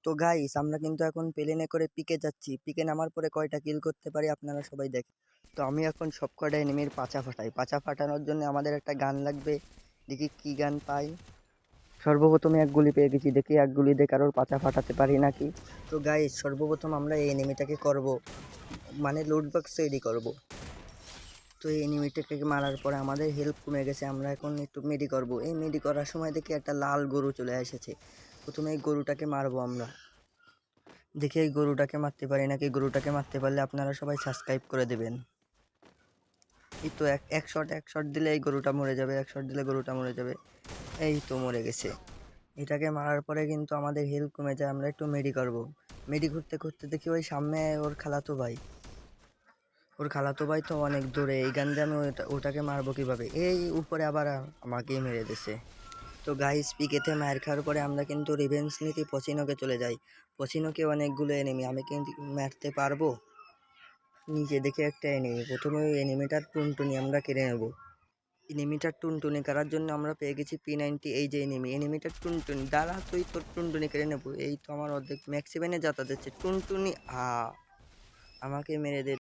তো গাইস আমরা কিন্তু এখন প্লেনে করে পিকে যাচ্ছি। পিকে নামার পরে কয়টা কিল করতে পারি আপনারা সবাই দেখেন। তো আমি এখন সব কয়টা এনিমির পাচা ফাটাই। পাচা ফাটানোর জন্য আমাদের একটা গান লাগবে। দেখি কি গান পাই। সর্বপ্রথমে এক গুলি পেয়ে গেছি, দেখি এক গুলি দিয়ে কারোর পাচা ফাটাতে পারি নাকি। তো গাইস সর্বপ্রথম আমরা এই এনিমিটাকে করব, মানে লুট বক্স তৈরি করব। তো এই এনিমিটাকে মারার পরে আমাদের হেল্প কমে গেছে, আমরা এখন একটু মেডি করব। এই মেডি করার সময় দেখি একটা লাল গরু চলে এসেছে। প্রথমে এই গরুটাকে মারবো আমরা, দেখি এই গরুটাকে মারতে পারি নাকি। গরুটাকে মারতে পারলে আপনারা সবাই সাবস্ক্রাইব করে দেবেন। এই তো এক শট দিলে এই গরুটা মরে যাবে, এক শট দিলে গরুটা মরে যাবে। এই তো মরে গেছে। এটাকে মারার পরে কিন্তু আমাদের হেল্প কমে যায়, আমরা একটু মেডি করব। মেডি করতে করতে দেখি ওই সামনে ওর খালাতো ভাই তো অনেক দূরে। এই গান দিয়ে আমি ওটাকে মারবো কিভাবে। এই উপরে আবার আমাকেই মেরে দিছে। তো গাইস পিকেতে মার খাওয়ার পরে আমরা কিন্তু রিভেঞ্জ নিতে পচিনোকে চলে যাই। পচিনোকে অনেকগুলো এনিমি, আমি কিন্তু মারতে পারবো। নিচে দেখে একটা এনিমি, প্রথমে ওই এনিমিটার টুনটুনি আমরা কেড়ে নেব। এনিমিটার টুনটুনি করার জন্য আমরা পেয়ে গেছি P90। এই যে এনিমিটার টুনটুনি, দাঁড়া তুই তোর টুনটুনি কেড়ে নেবো। এই তো আমার অর্ধেক ম্যাক্সিভেনে যাতা দিচ্ছে টুনটুনি। আমাকে মেরে দে।